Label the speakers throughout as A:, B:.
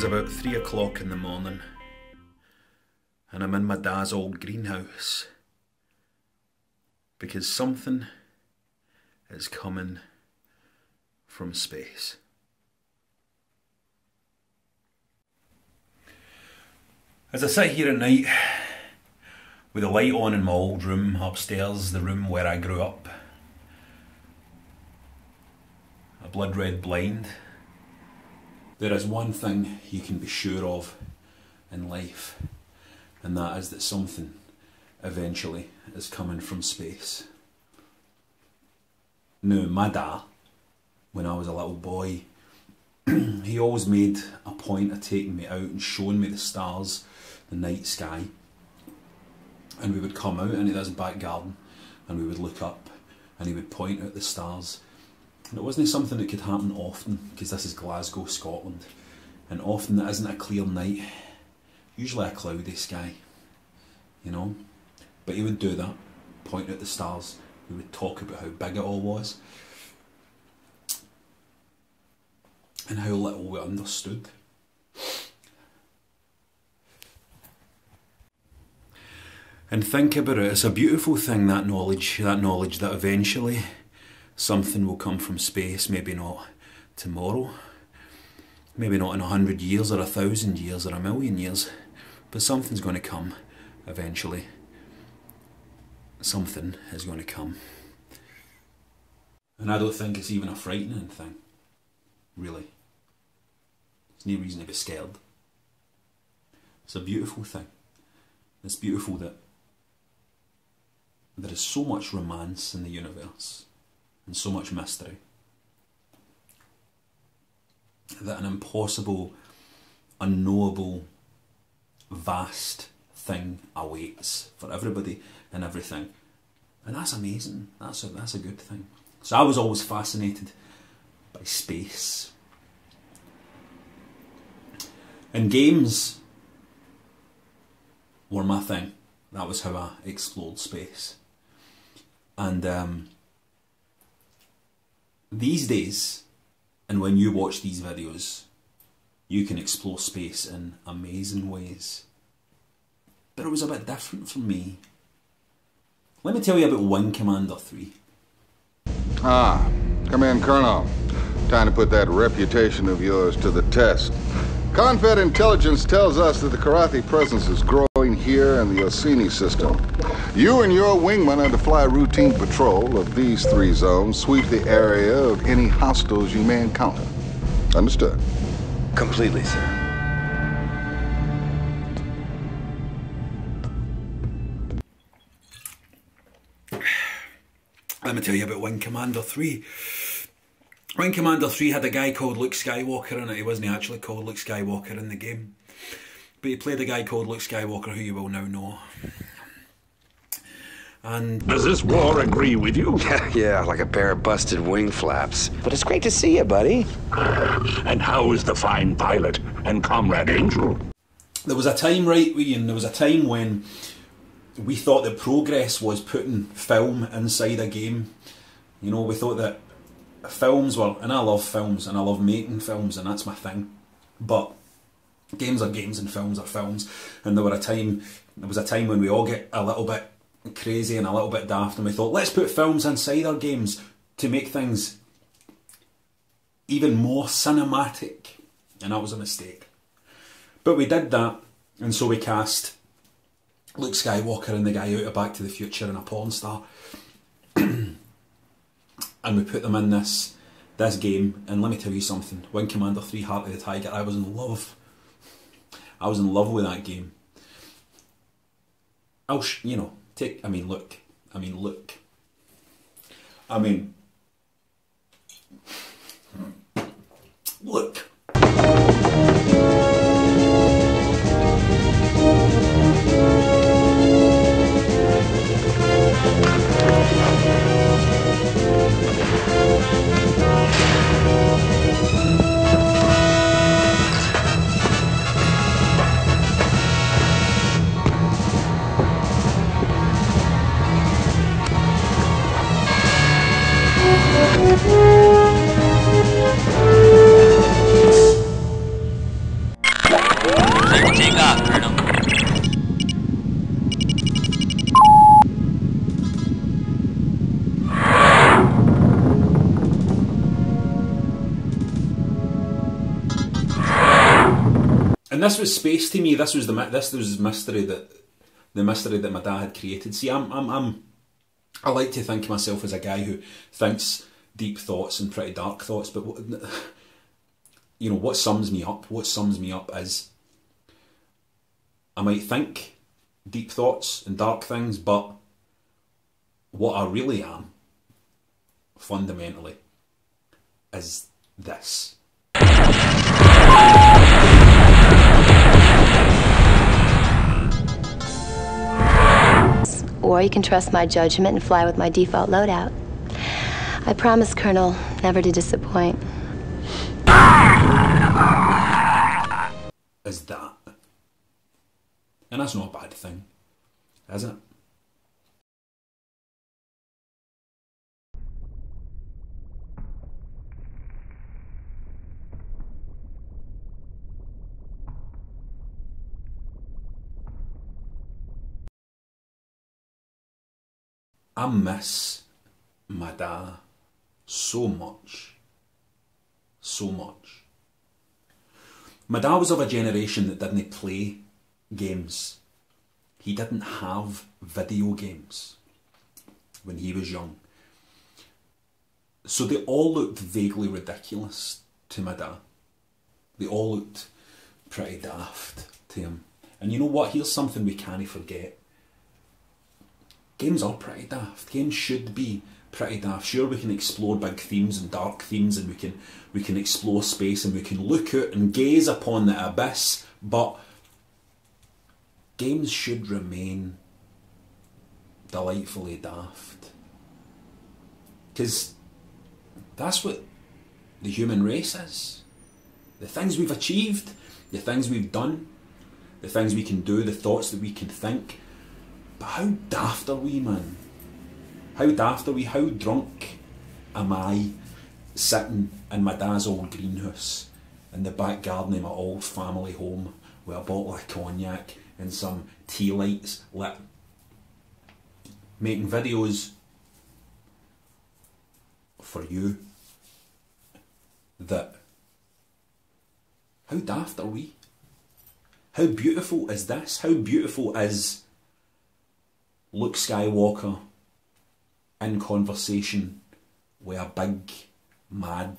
A: is about 3 o'clock in the morning and I'm in my dad's old greenhouse because something is coming from space. As I sit here at night with the light on in my old room upstairs, the room where I grew up, a blood red blind, there is one thing you can be sure of in life, and that is that something eventually is coming from space. Now, my dad, when I was a little boy, he always made a point of taking me out and showing me the stars, the night sky, and we would come out into this back garden and we would look up and he would point out the stars. And it wasn't something that could happen often because this is Glasgow, Scotland, and often it isn't a clear night, usually a cloudy sky, you know. But he would do that, point out the stars, we would talk about how big it all was and how little we understood. And think about it, it's a beautiful thing, that knowledge that eventually something will come from space, maybe not tomorrow, maybe not in 100 years or 1,000 years or 1,000,000 years, but something's going to come eventually. Something is going to come. And I don't think it's even a frightening thing, really. There's no reason to be scared. It's a beautiful thing. It's beautiful that there is so much romance in the universe and so much mystery that an impossible, unknowable, vast thing awaits for everybody and everything. And that's amazing. That's a good thing. So I was always fascinated by space. And games were my thing. That was how I explored space. And these days, and when you watch these videos, you can explore space in amazing ways. But it was a bit different for me. Let me tell you about Wing Commander 3.
B: Ah, come in, Colonel. Time to put that reputation of yours to the test. Confed intelligence tells us that the Karathi presence is growing here in the Orsini system. You and your wingmen are to fly routine patrol of these 3 zones, sweep the area of any hostiles you may encounter. Understood?
C: Completely, sir.
A: Let me tell you about Wing Commander 3. Wing Commander 3 had a guy called Luke Skywalker in it. He wasn't actually called Luke Skywalker in the game, but he played a guy called Luke Skywalker, who you will now know. And
D: does this war agree with you?
C: Yeah, like a pair of busted wing flaps. But it's great to see you, buddy.
D: And how is the fine pilot and comrade Angel?
A: There was a time, right, Ian, there was a time when we thought that progress was putting film inside a game. You know, we thought that films were, and I love films and I love making films and that's my thing, but games are games and films are films. And there was a time when we all get a little bit crazy and a little bit daft and we thought, let's put films inside our games to make things even more cinematic, and that was a mistake. But we did that, and so we cast Luke Skywalker and the guy out of Back to the Future and a porn star and we put them in this game, and let me tell you something, Wing Commander 3 Heart of the Tiger, I was in love with that game. Look. And this was space to me. This was mystery the mystery that my dad had created. See, I like to think of myself as a guy who thinks deep thoughts and pretty dark thoughts, but you know, what sums me up is I might think deep thoughts and dark things, but what I really am, fundamentally, is this.
E: Or you can trust my judgment and fly with my default loadout. I promise, Colonel, never to disappoint.
A: Is that. And that's not a bad thing, is it? I miss my dad so much. So much. My dad was of a generation that didn't play games. He didn't have video games when he was young. So they all looked vaguely ridiculous to my dad. They all looked pretty daft to him. And you know what? Here's something we can't forget. Games are pretty daft. Games should be pretty daft. Sure, we can explore big themes and dark themes, and we can explore space, and we can look out and gaze upon the abyss, but games should remain delightfully daft. Because that's what the human race is. The things we've achieved, the things we've done, the things we can do, the thoughts that we can think. But how daft are we, man? How daft are we? How drunk am I sitting in my dad's old greenhouse in the back garden of my old family home with a bottle of cognac and some tea lights lit, making videos for you? That, how daft are we? How beautiful is this? How beautiful is Luke Skywalker in conversation with a big, mad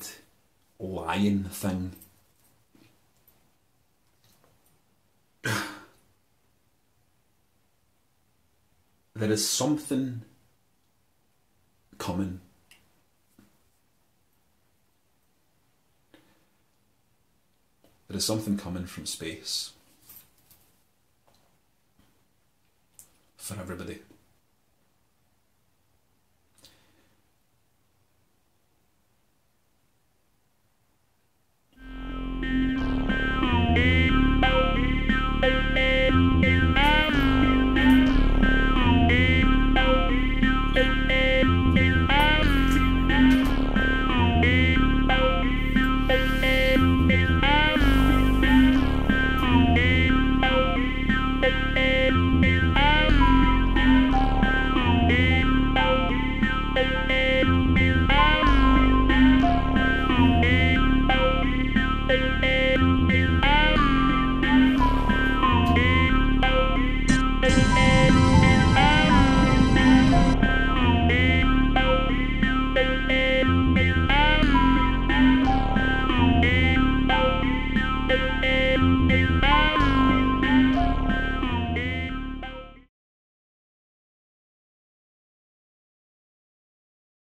A: lion thing? There is something coming. There is something coming from space for everybody.